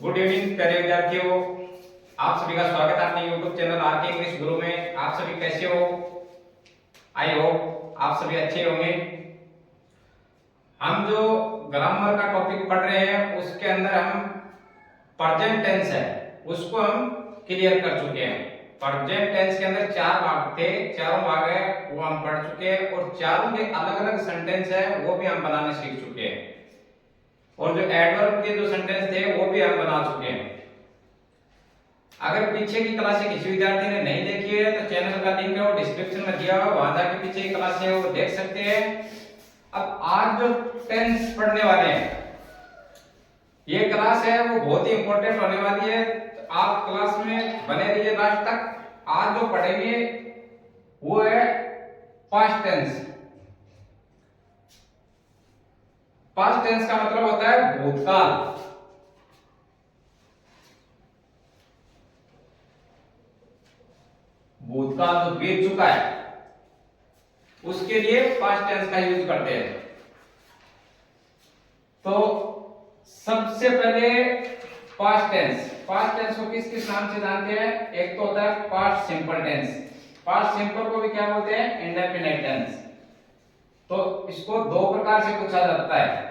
Good evening प्यारे विद्यार्थियों, आप सभी का स्वागत है अपने YouTube चैनल आरके इंग्लिश गुरु में। आप सभी कैसे हो? आई होप आप सभी अच्छे होंगे। हम जो ग्रामर का टॉपिक पढ़ रहे हैं उसके अंदर हम प्रेजेंट टेंस है उसको हम क्लियर कर चुके हैं। प्रेजेंट टेंस के अंदर चार भाग थे, चारों भाग है वो हम पढ़ चुके हैं और चारों के अलग अलग सेंटेंस है वो भी हम बनाने सीख चुके हैं और जो एडवर्ब के जो सेंटेंस थे वो भी हम बना चुके हैं। अगर पीछे की क्लासें किसी विद्यार्थी ने नहीं देखी है तो चैनल का लिंक है वो डिस्क्रिप्शन में दिया हुआ, वहां जाके पीछे की क्लासें है वो देख सकते हैं। अब आज जो टेंस पढ़ने वाले हैं ये क्लास है वो बहुत ही इंपॉर्टेंट होने वाली है, तो आप क्लास में बने रहिए लास्ट तक। आज जो पढ़ेंगे वो है पास्ट टेंस। पास्ट टेंस का मतलब होता है भूतकाल। भूतकाल जो बीत चुका है उसके लिए पास्ट टेंस का यूज करते हैं। तो सबसे पहले पास्ट टेंस को किस किस नाम से जानते हैं? एक तो होता है past simple tense. Past simple को भी क्या बोलते हैं? Indefinite tense. तो इसको दो प्रकार से पूछा जाता है,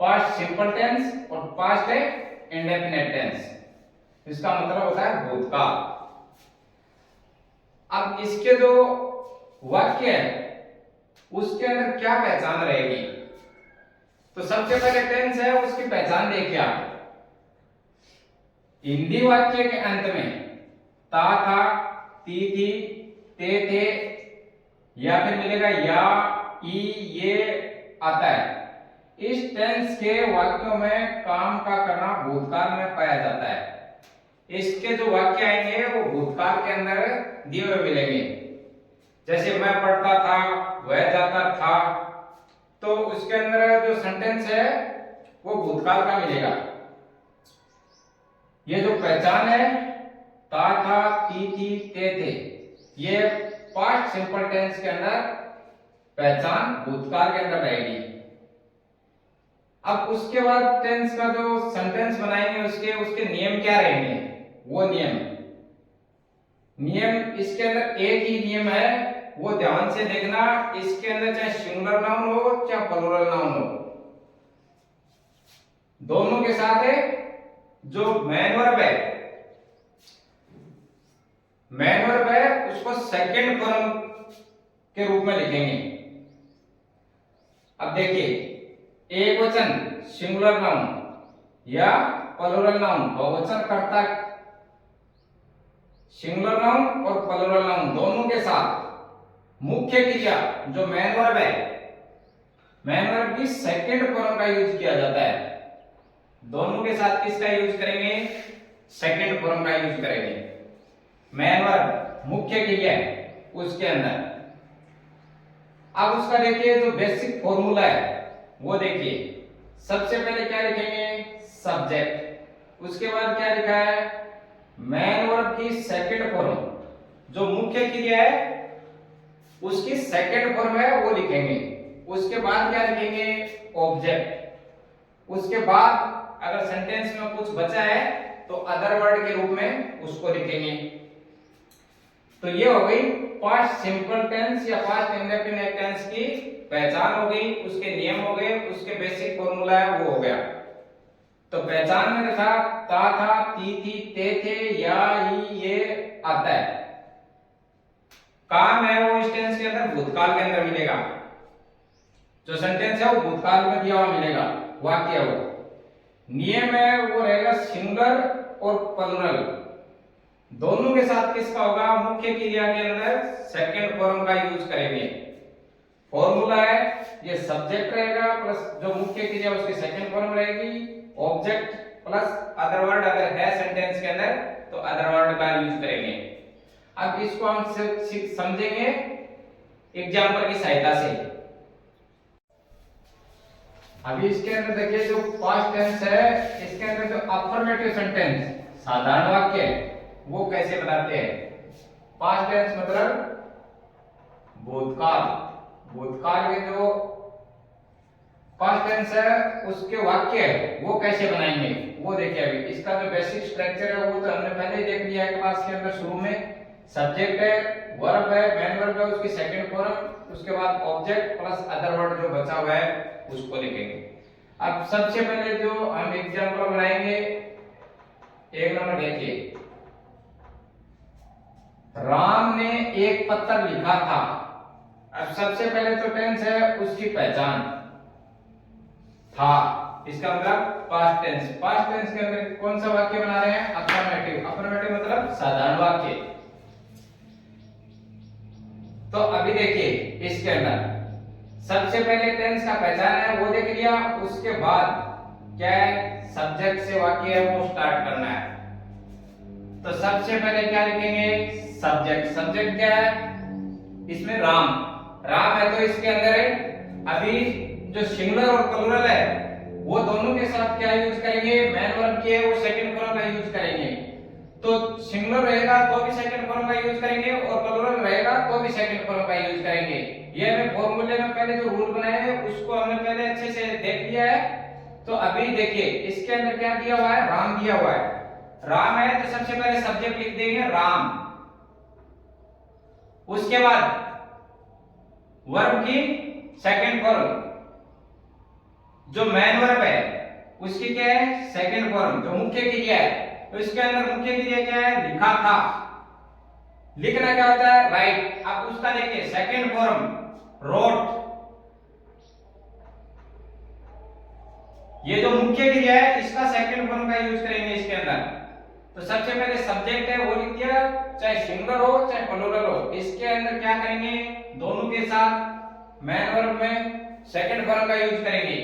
पास्ट सिंपल टेंस और पास्ट इंडेफिनिट टेंस। इसका मतलब होता है भूतकाल। अब इसके जो वाक्य है उसके अंदर क्या पहचान रहेगी? तो सबसे पहले टेंस है उसकी पहचान देखिए आप। हिंदी वाक्य के अंत में ता था, ती थी, ते थे या फिर मिलेगा या, ई, ये आता है। इस टेंस के वाक्यों में काम का करना भूतकाल में पाया जाता है। इसके जो वाक्य आएंगे वो भूतकाल के अंदर दिए हुए मिलेंगे। जैसे मैं पढ़ता था, वह जाता था, तो उसके अंदर जो सेंटेंस है वो भूतकाल का मिलेगा। ये जो पहचान है ता था, ती थी, ते थे, ये पास्ट सिंपल टेंस के अंदर पहचान भूतकाल के अंदर रहेगी। अब उसके बाद टेंस का जो सेंटेंस बनाएंगे उसके नियम क्या रहेंगे? वो नियम इसके अंदर एक ही नियम है, वो ध्यान से देखना। इसके अंदर चाहे सिंगुलर नाउन हो चाहे प्लूरल नाउन हो, दोनों के साथ है जो मेन वर्ब है उसको सेकंड फॉर्म के रूप में लिखेंगे। अब देखिए, एक वचन सिंगुलर नाउन या प्लूरल नाउन, बहुवचन कर्ता सिंगुलर नाउन और प्लूरल नाउन दोनों के साथ मुख्य क्रिया जो मेन वर्ब है, मेन वर्ब की सेकंड फॉर्म का यूज किया जाता है। दोनों के साथ किसका यूज करेंगे? सेकंड फॉर्म का यूज करेंगे। मेन वर्ब मुख्य क्रिया है उसके अंदर। अब उसका देखिए जो बेसिक फॉर्मूला है वो देखिए। सबसे पहले क्या लिखेंगे? सब्जेक्ट। उसके बाद क्या लिखा है? मेन वर्ब की सेकंड फॉर्म, जो मुख्य क्रिया है उसकी सेकंड फॉर्म है वो लिखेंगे। उसके बाद क्या लिखेंगे? ऑब्जेक्ट। उसके बाद अगर सेंटेंस में कुछ बचा है तो अदर वर्ड के रूप में उसको लिखेंगे। तो ये हो गई पास्ट सिंपल टेंस या पास्ट इंडेफिनिट टेंस की पहचान हो गई, उसके नियम हो गए, उसके बेसिक फॉर्मूला है वो हो गया। तो पहचान में था ता था, ती थी, ते थे, या, ई, ये आता है। काम है वो इस टेंस के अंदर भूतकाल के अंदर मिलेगा। जो सेंटेंस है वो भूतकाल में दिया हुआ मिलेगा, वाक्य वो। नियम है वो रहेगा सिंगुलर और प्लूरल दोनों के साथ किसका होगा? मुख्य क्रिया के अंदर सेकंड फॉर्म का यूज करेंगे। फॉर्मूला है ये सब्जेक्ट रहेगा प्लस जो मुख्य क्रिया उसकी सेकंड फॉर्म रहेगी, ऑब्जेक्ट प्लस अदर वर्ड अगर है सेंटेंस के अंदर तो अदर वर्ड का यूज करेंगे। अब इसको हम समझेंगे एग्जांपल की सहायता से। अभी इसके अंदर देखिए जो पास्ट टेंस है इसके अंदर जो अफर्मेटिव सेंटेंस साधारण वाक्य वो कैसे बनाते हैं? पास्ट टेंस मतलब भूतकाल। भूतकाल के जो पास्ट टेंस है उसके वाक्य है वो कैसे बनाएंगे वो देखिए। अभी इसका जो बेसिक स्ट्रक्चर है वो तो हमने पहले ही देख लिया है क्लास के अंदर। शुरू में सब्जेक्ट है, वर्ब है, मेन वर्ब है, उसकी सेकंड फॉर्म, उसके बाद ऑब्जेक्ट प्लस अदर वर्ड जो बचा हुआ है उसको लिखेंगे। अब सबसे पहले जो हम एग्जांपल बनाएंगे, एक नंबर देखिए, राम ने एक पत्र लिखा था। अब सबसे पहले तो टेंस है उसकी पहचान था, इसका मतलब पास्ट टेंस। पास्ट टेंस के अंदर कौन सा वाक्य बना रहे हैं? अफर्मेटिव। अफर्मेटिव मतलब साधारण वाक्य। तो अभी देखिए इसके अंदर सबसे पहले टेंस का पहचान है वो देख लिया, उसके बाद क्या है सब्जेक्ट से वाक्य है वो स्टार्ट करना है। तो सबसे पहले क्या लिखेंगे? सब्जेक्ट। सब्जेक्ट क्या है इसमें? राम। राम है तो इसके अंदर है अभी जो सिंगुलर और प्लूरल है वो दोनों के साथ क्या यूज करेंगे? मेन वर्ब की है वो सेकंड फॉर्म का यूज करेंगे। तो सिंगुलर रहेगा तो भी सेकंड फॉर्म का यूज करेंगे और प्लूरल रहेगा तो भी सेकंड फॉर्म का यूज करेंगे। ये हमें फॉर्मूले में पहले जो रूल बनाए हैं उसको हमने पहले अच्छे से देख लिया है। तो अभी देखिए इसके अंदर क्या दिया हुआ है? राम दिया हुआ है। राम है तो सबसे पहले सब्जेक्ट लिख देंगे राम, उसके बाद वर्ब की सेकंड फॉर्म जो मेन वर्ब है उसकी क्या है? सेकंड फॉर्म जो मुख्य क्रिया है। तो इसके अंदर मुख्य क्रिया क्या है? लिखा था। लिखना क्या होता है? राइट। अब उसका देखिए सेकंड फॉर्म रोट। ये जो मुख्य क्रिया है इसका सेकंड फॉर्म का यूज करेंगे इसके अंदर। तो सबसे पहले सब्जेक्ट है वो लिख दिया, चाहे सिंगुलर हो चाहे प्लूरल हो। इसके अंदर क्या करेंगे? दोनों के साथ मेन वर्ब में सेकंड फॉर्म का यूज करेंगे।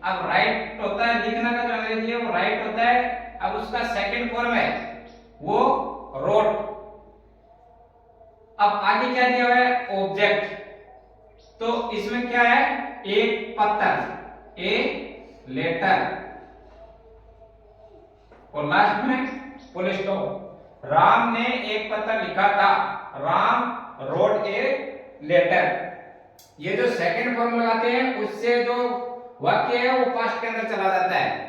अब राइट होता है, लिखना का जो अंग्रेजी है वो राइट होता है। अब उसका सेकंड फॉर्म है वो रोट। अब आगे क्या दिया हुआ है? ऑब्जेक्ट। तो इसमें क्या है? एक पत्र, ए लेटर, और लास्ट में फुल स्टॉप। राम ने एक पत्र लिखा था, राम रोट ए लेटर। ये जो सेकंड फॉर्म लगाते हैं उससे जो वाक्य है वो पास्ट के अंदर चला जाता है।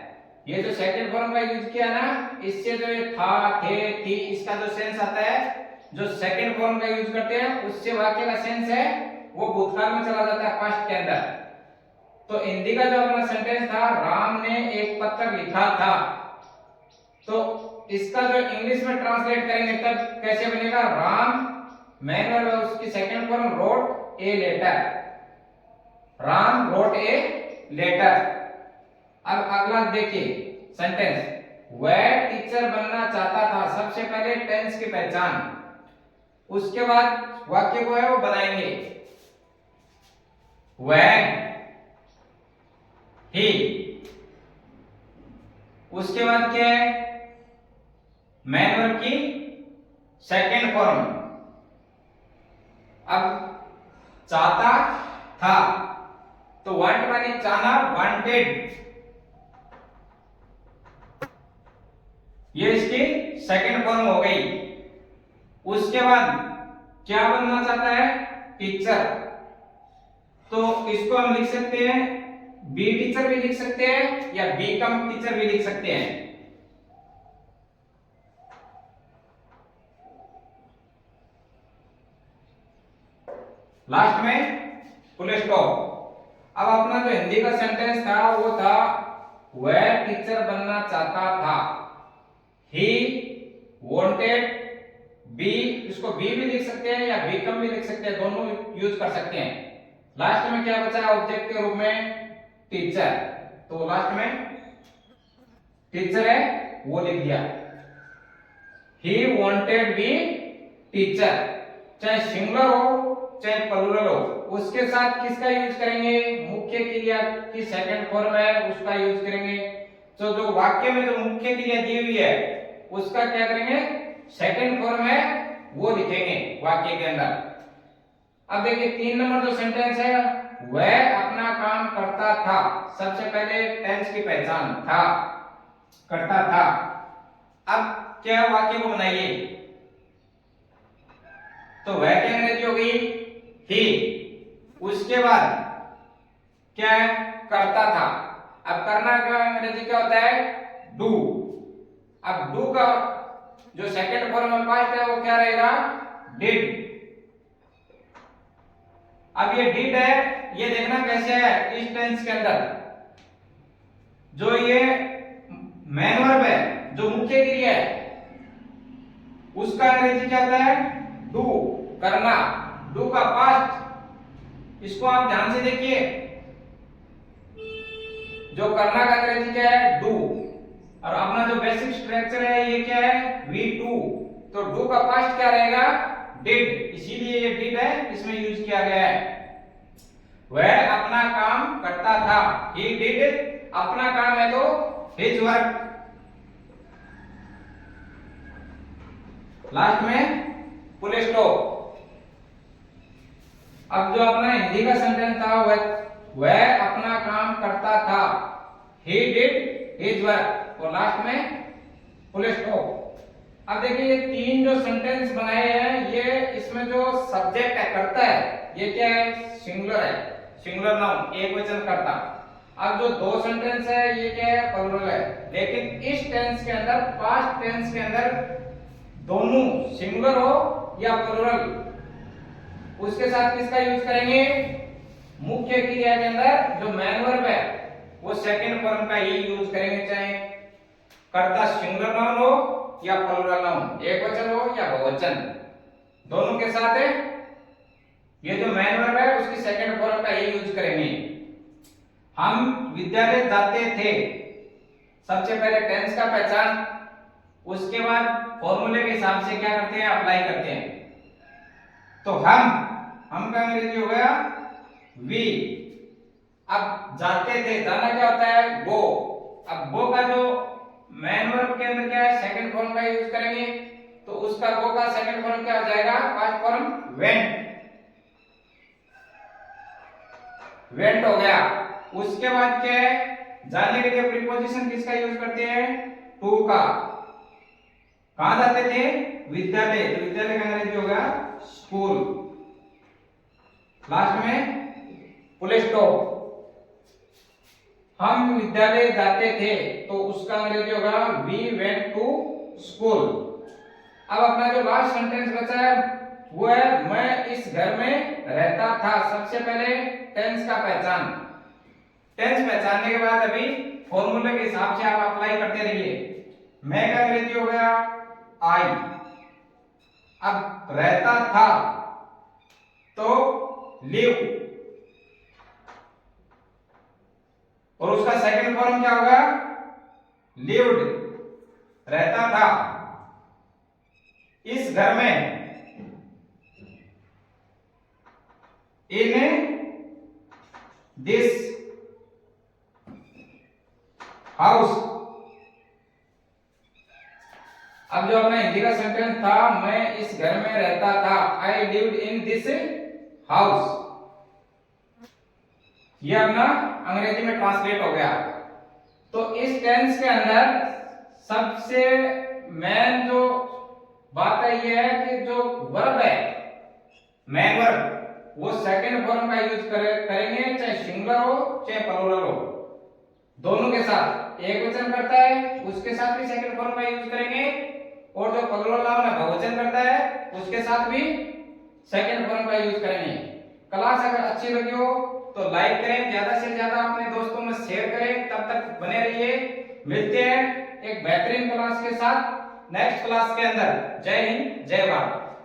ये जो सेकंड फॉर्म का यूज किया ना, इससे जो ये था, थे, थी, इसका जो सेंस आता है, जो सेकंड फॉर्म का यूज करते हैं उससे वाक्य का सेंस है वो भूतकाल में चला जाता है पास्ट के अंदर। तो हिंदी का जो अपना सेंटेंस था राम ने एक पत्र लिखा था, तो इसका जो इंग्लिश में ट्रांसलेट करेंगे तब कैसे बनेगा? राम मेन वर्ब है उसकी second form wrote a letter. Ram wrote a letter. अब अगला देखिए सेंटेंस, वह टीचर बनना चाहता था। सबसे पहले टेंस की पहचान, उसके बाद वाक्य को है वो बनाएंगे। वह, ही, उसके बाद क्या है? मेन वर्ब की सेकंड फॉर्म। अब चाहता था तो वांट माने चाहना, वांटेड। ये इसकी सेकंड फॉर्म हो गई। उसके बाद क्या बनना चाहता है? टीचर। तो इसको हम लिख सकते हैं बी टीचर भी लिख सकते हैं या बी कम टीचर भी लिख सकते हैं। लास्ट में फुल स्टॉप। अब अपना जो हिंदी का सेंटेंस था वो था वह टीचर बनना चाहता था। ही वांटेड बी, इसको बी भी लिख सकते हैं या बी कम भी लिख सकते हैं, दोनों यूज कर सकते हैं। लास्ट में क्या बचा ऑब्जेक्ट के रूप में? टीचर। तो लास्ट में टीचर है वो लिख दिया। He wanted be teacher. चाहे सिंगुलर हो चाहे प्लूरल हो, उसके साथ किसका यूज करेंगे? मुख्य क्रिया की सेकंड फॉर्म है उसका यूज करेंगे। तो जो वाक्य में जो मुख्य क्रिया दी हुई है उसका क्या करेंगे? सेकंड फॉर्म है वो लिखेंगे वाक्य के अंदर। अब देखिए 3 नंबर जो सेंटेंस है, वह अपना काम करता था। सबसे पहले टेंस की पहचान था, करता था। अब क्या वाक्य को बनाइए, तो वह क्या अंग्रेजी हो गई? ही। उसके बाद क्या है? करता था। अब करना का अंग्रेजी क्या होता है? डू। अब डू का जो सेकंड फॉर्म में पास्ट है वो क्या रहेगा? डिड। अब ये डिड है, ये देखना कैसे है इस टेंस के अंदर। जो ये मेन वर्ब है, जो मुख्य क्रिया है, उसका अंग्रेजी क्या होता है? डू, करना। डू का पास्ट, इसको आप ध्यान से देखिए। जो करना का अंग्रेजी क्या है? डू। और अपना जो बेसिक स्ट्रक्चर है ये क्या है? V two. तो डू का पास्ट क्या रहेगा? डिड। इसीलिए ये डिड है, इसमें यूज किया गया है। वह अपना काम करता था। ही डिड, अपना काम है तो हिज वर्क। लास्ट में फुल स्टॉप। अब जो अपना हिंदी का सेंटेंस था वह अपना काम करता था। He did his work. और लास्ट में फुल स्टॉप। अब देखिए ये तीन जो सेंटेंस बनाए हैं, ये इसमें जो सब्जेक्ट है, करता है, ये क्या है? सिंगुलर है, सिंगुलर नाउन, एक वचन करता। अब जो दो सेंटेंस है ये क्या है? प्लूरल है। लेकिन इस टेंस के अंदर, पास्ट टेंस के अंदर, दोनों सिंगुलर हो या प्लूरल, उसके साथ किसका यूज करेंगे? मुख्य क्रिया के अंदर जो मेन वर्ब है वो सेकंड फॉर्म का ही यूज करेंगे, चाहे कर्ता सिंगुलर नाउन हो या प्लूरल नाउन, एक वचन हो या बहुवचन, दोनों के साथ है ये जो मेन वर्ब है उसकी सेकंड फॉर्म का ही यूज करेंगे। हम विद्यालय जाते थे, सबसे पहले टेंस का पहचान, उसके बाद फॉर्मूले के हिसाब से क्या करते हैं? अप्लाई करते हैं। तो हम का अंग्रेजी हो गया वी। अब जाते थे, जाना क्या होता है? गो। अब गो का जो मेन वर्ब के अंदर क्या है? सेकंड फॉर्म का यूज करेंगे। तो उसका गो का सेकंड फॉर्म क्या हो जाएगा? First form went. वेंट हो गया। उसके बाद क्या है? जाने के लिए प्रीपोजिशन किसका यूज करते हैं? टू का। कहां जाते थे? विद्यालय। तो विद्यालय का अंग्रेजी हो गया स्कूल। लास्ट में फुल स्टॉप। हम विद्यालय जाते थे, तो उसका अंग्रेजी होगा वी वेंट टू स्कूल। अब अपना जो लास्ट सेंटेंस बचा है वो है मैं इस घर में रहता था। सबसे पहले टेंस का पहचान। टेंस पहचानने के बाद अभी फॉर्मूले के हिसाब से आप अप्लाई करते रहिए। मैं का अंग्रेजी हो गया आई। अब रहता था तो लिव, और उसका सेकंड फॉर्म क्या होगा? लिव्ड। रहता था इस घर में, इन दिस हाउस। अब जो अपना हिंदी का सेंटेंस था मैं इस घर में रहता था, I lived in this house, ये अपना अंग्रेजी में ट्रांसलेट हो गया। तो इस टेंस के अंदर सबसे मेन जो बात है ये है कि जो वर्ब है, मेन वर्ब, वो सेकंड फॉर्म का यूज करेंगे, चाहे सिंगुलर हो चाहे प्लूरल हो, दोनों के साथ। एक वचन करता है उसके साथ भी सेकंड फॉर्म का यूज करेंगे, और जो प्लूरल नाउन है बहुवचन करता है उसके साथ भी सेकंड फॉर्म का यूज करेंगे। क्लास अगर अच्छी लगी हो तो लाइक करें, ज्यादा से ज्यादा अपने दोस्तों में शेयर करें। तब तक बने रहिए, मिलते हैं एक बेहतरीन क्लास के साथ नेक्स्ट क्लास के अंदर। जय हिंद, जय भारत।